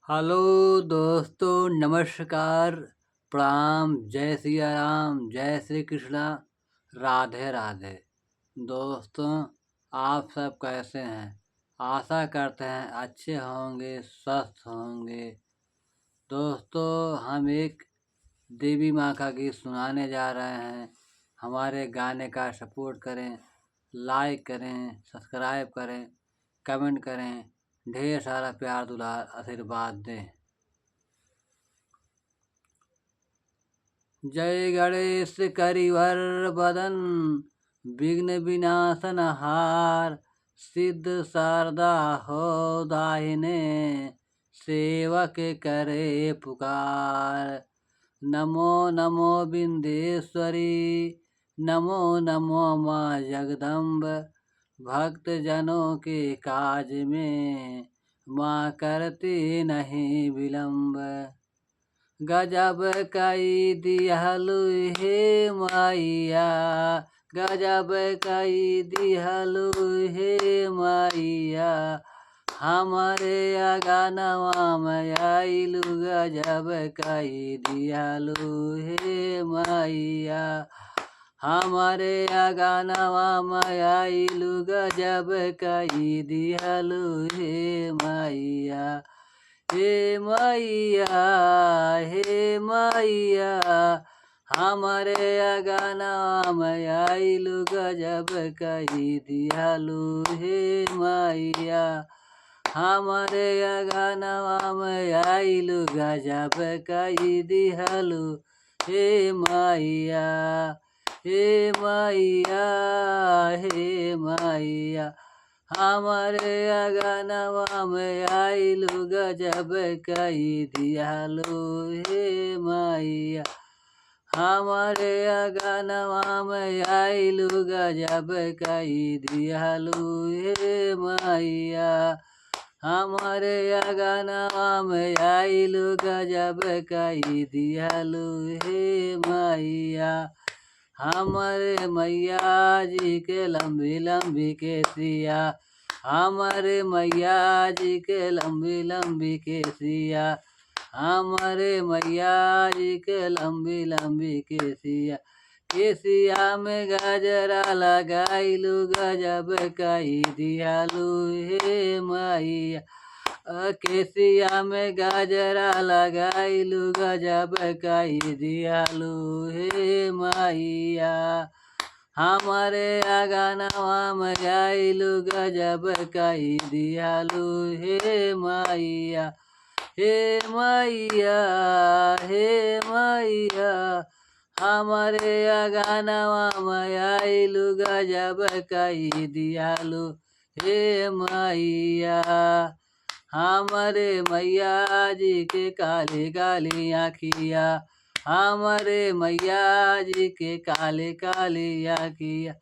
Hello दोस्तों, नमस्कार, प्रणाम, जय सिया राम, जय श्री कृष्णा, राधे राधे। दोस्तों, आप सब कैसे हैं? आशा करते हैं अच्छे होंगे, स्वस्थ होंगे। दोस्तों, हम एक देवी माँ का गीत सुनाने जा रहे हैं। हमारे गाने का सपोर्ट करें, लाइक करें, सब्सक्राइब करें, कमेंट करें, ढेर सारा प्यार दुलार आशीर्वाद दें। जय गणेश करिवर बदन, विघ्न विनाशन हार, सिद्ध शारदा हो दाहिने, सेवक करे पुकार। नमो नमो बिंदेश्वरी, नमो नमो माँ जगदम्ब, भक्त जनों के काज में माँ करती नहीं विलम्ब। गजब कई दिहलु हे मैया, गजब कई दिहलु हे मैया, हमारे अगनवा में आइलु गजब कई दिहलु हे मैया, हमारे अगनवा में आइलु गजब कई दिहलु हे मैया। हे मैया, हे मैया, हमारे अगना में आइलु गजब कही दिहलु हे मैया, हमारे अगना में आइलु गजब कही दिहलु हे मैया। हे मैया, हे मैया, हमारे अगनवा में आइलु गजब कई दिहलु हे मैया, हमारे अगनवा में आइलु गजब कई दिहलु हे मैया, हमारे अगनवा में आइलु गजब कई दिहलु हे मैया। हमारे मैया जी के लंबी लंबी केसिया, हमारे मैया जी के लंबी लंबी केसिया, हमारे मैया जी के लंबी लंबी केसिया, केसिया में गजरा लगाइलु गजब कई दिहलु हे मैया, केसिया में गजरा लगाइलु गजब कई दिहलु हे मैया, हमारे अगनवा में आइलु गजब कई दिहलु हे मैया। हे मैया, हे मैया, हमारे अगनवा में आइलु गजब कई दिहलु हे मैया, हमारे मैया जी के काले काली आँखिया, हमारे मैया जी के काले काली आँखिया,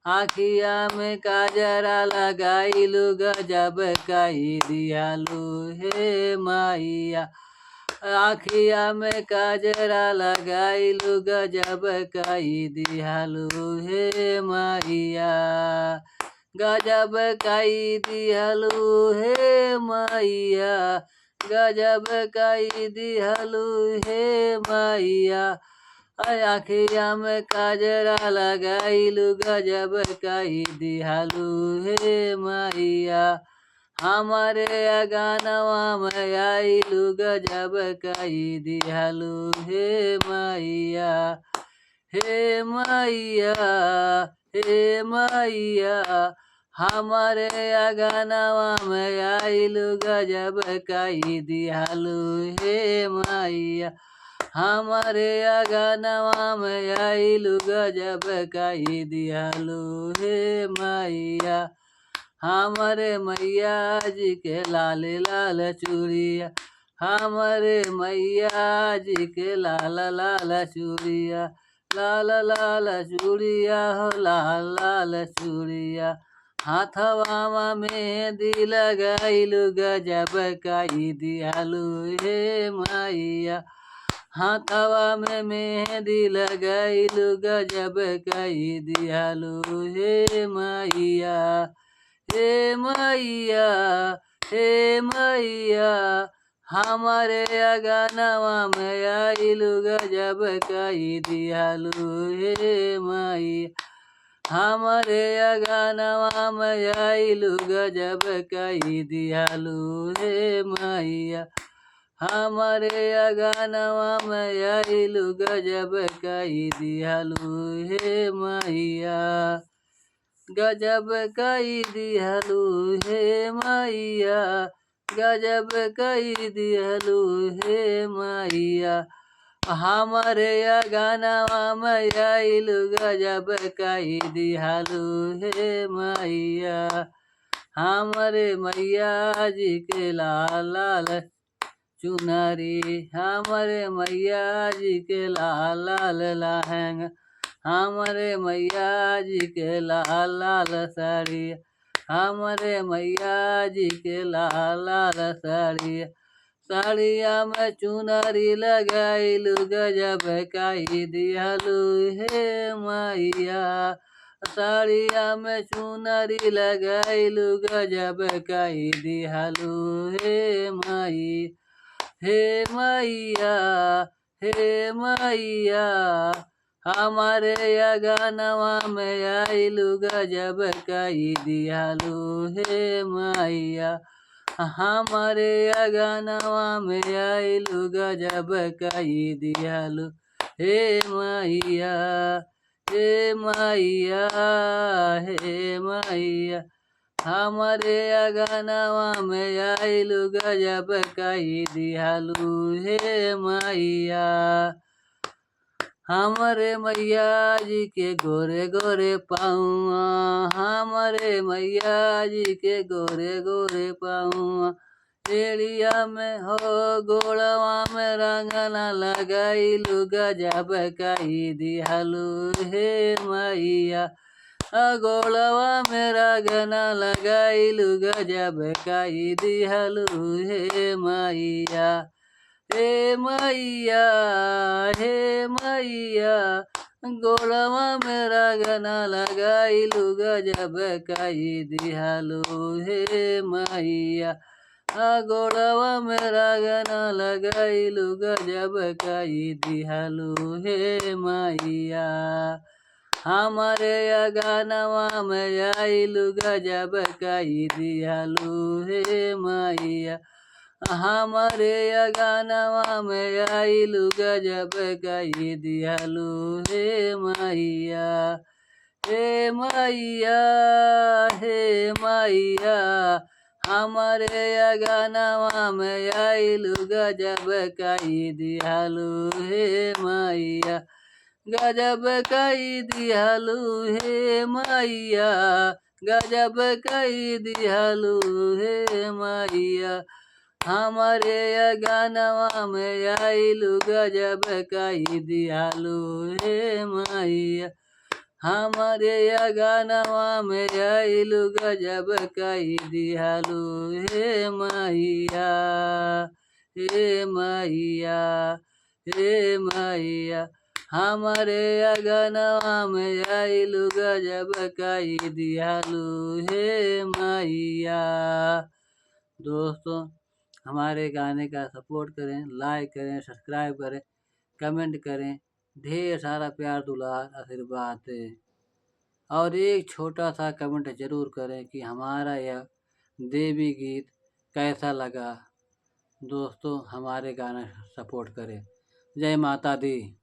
आँखिया में काजरा लगाइलु गजब कई दिहलु हे मैया, आँखिया में काजरा लगाइलु गजब कई दिहलु हे मैया, गजब कई दिहलु हे मैया, गजब कई दिहलु हे मैया, आँखिया में काजरा लगाइलु गजब कई दिहलु हे मैया, हमारे अगनवा में आइलु गजब कई दिहलु हे मैया। हे मैया, हे मैया, हमारे अगनवा में आइलु गजब कई दिहलु हे मैया, हमारे अगनवा में आइलु गजब कई दिहलु हे मैया, हमारे मैया जी के लाल लाल चूड़िया, हमारे मैया जी के लाल लाल चूड़िया, लाल लाल चूड़िया हो लाल लाल चूड़िया, हाथवा में मेहंदी लगाइलु गजब कई दिहलु हे मैया, हाथवा में मेहंदी लगाइलु गजब कई दिहलु हे मैया। हे मैया, हे मैया, हमारे अगनवा में आइलू गजब कई दियालू हे मैया। हमारे अगनवा में आइलू गजब कई दियालू हे मैया। हमारे अगनवा में आइलू गजब कई दियालू हे मैया। गजब कई दियालू हे मैया। गजब कई दियालू हे मैया। हमारे अगनवा में आइलू गजब कई दियालू हे मैया। हमारे मैया जी के लाल लाल चुनरी। हमारे मैया जी के लाल लाल लहंगा। हमारे मैया जी के लाल लाल साड़ी। हमारे मैया जी के लाल लाल साड़ी। साड़िया में चुनरी लगाइलू गजब कई दियालू हे मैया। साड़िया में चुनरी लगाइलू गजब कई दियालू हे मैया। हे मैया हे मैया। हमारे अगनवा में आइलू गजब कई दियालू हे मैया। हमारे अगनवा में आइलू गजब कई दियालू हे मैया। हे मैया हे मैया। हमारे अगनवा में आइलू गजब कई दियालू हे मैया। हमारे मैया जी के गोरे गोरे पाँवा। हमारे मैया जी के गोरे गोरे पाँवा। एड़िया में हो गोड़वा में रंगना लगाइलू गजब कई दियालू हे मैया। गोड़वा में रंगना लगाइलू गजब कई दियालू हे मैया। हे मैया हे मैया। गोड़वा में रंगना लगाइलू गजब कई दियालू हे मैया। गोड़वा में रंगना लगाइलू गजब कई दियालू हे मैया। हमारे अगनवा में आइलू गजब कई दियालू हे मैया। हमारे अगनवा में आइलू गजब कई दियालू हे मैया। हे मैया हे मैया। हमारे अगनवा में आइलू गजब कई दियालू हे मैया। गजब कई दियालू हे मैया। गजब कई दियालू हे मैया। हमारे अगनवा में आइलू गजब कई दियालू हे मैया। हमारे अगनवा में आइलू गजब कई दियालू हे मैया। हे मैया हे मैया। हमारे अगनवा में आइलू गजब कई दियालू हे मैया। दोस्तों, हमारे गाने का सपोर्ट करें, लाइक करें, सब्सक्राइब करें, कमेंट करें, ढेर सारा प्यार दुलार आशीर्वाद दें। और एक छोटा सा कमेंट जरूर करें कि हमारा यह देवी गीत कैसा लगा। दोस्तों, हमारे गाना सपोर्ट करें। जय माता दी।